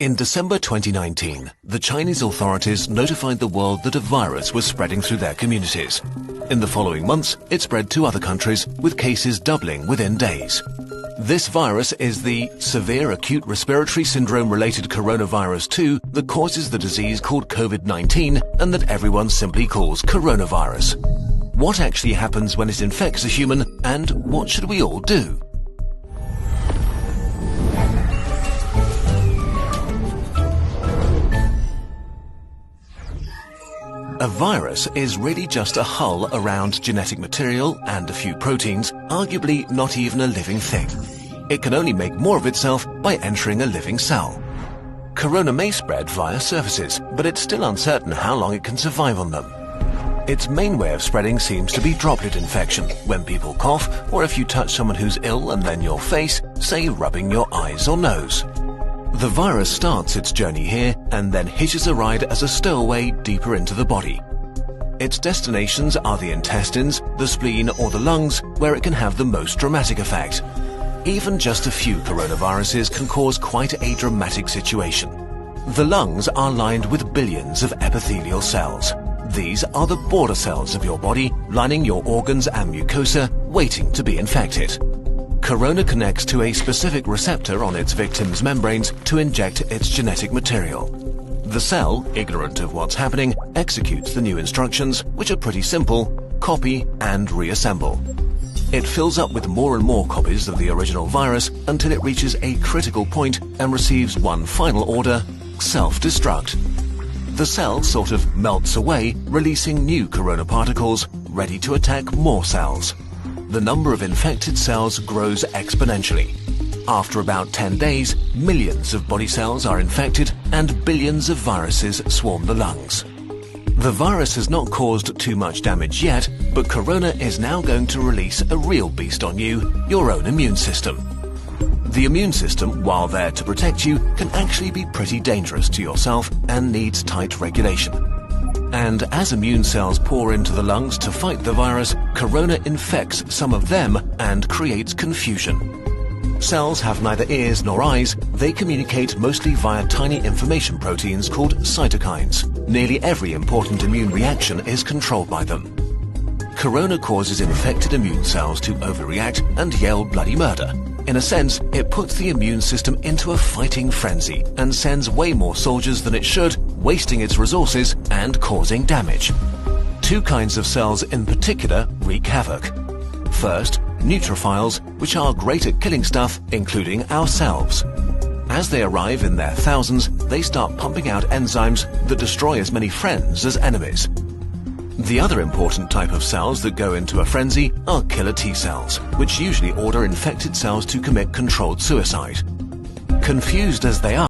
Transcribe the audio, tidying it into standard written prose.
In December 2019, the Chinese authorities notified the world that a virus was spreading through their communities. In the following months, it spread to other countries, with cases doubling within days. This virus is the severe acute respiratory syndrome-related coronavirus 2 that causes the disease called COVID-19 and that everyone simply calls coronavirus. What actually happens when it infects a human, and what should we all do? A virus is really just a hull around genetic material and a few proteins, arguably not even a living thing. It can only make more of itself by entering a living cell. Corona may spread via surfaces, but it's still uncertain how long it can survive on them. Its main way of spreading seems to be droplet infection, when people cough, or if you touch someone who's ill and then your face, say rubbing your eyes or nose. The virus starts its journey here and then hitches a ride as a stowaway deeper into the body. Its destinations are the intestines, the spleen or the lungs, where it can have the most dramatic effect. Even just a few coronaviruses can cause quite a dramatic situation. The lungs are lined with billions of epithelial cells. These are the border cells of your body, lining your organs and mucosa, waiting to be infected. Corona connects to a specific receptor on its victim's membranes to inject its genetic material. The cell, ignorant of what's happening, executes the new instructions, which are pretty simple: copy and reassemble. It fills up with more and more copies of the original virus until it reaches a critical point and receives one final order: self-destruct. The cell sort of melts away, releasing new corona particles, ready to attack more cells. The number of infected cells grows exponentially. After about 10 days, millions of body cells are infected and billions of viruses swarm the lungs. The virus has not caused too much damage yet, but Corona is now going to release a real beast on you, your own immune system. The immune system, while there to protect you, can actually be pretty dangerous to yourself and needs tight regulation. And as immune cells pour into the lungs to fight the virus, Corona infects some of them and creates confusion. Cells have neither ears nor eyes. They communicate mostly via tiny information proteins called cytokines. Nearly every important immune reaction is controlled by them. Corona causes infected immune cells to overreact and yell bloody murder. In a sense, it puts the immune system into a fighting frenzy and sends way more soldiers than it should, wasting its resources and causing damage. Two kinds of cells in particular wreak havoc. First, neutrophils, which are great at killing stuff, including ourselves. As they arrive in their thousands, they start pumping out enzymes that destroy as many friends as enemies. The other important type of cells that go into a frenzy are killer T cells, which usually order infected cells to commit controlled suicide. Confused as they are,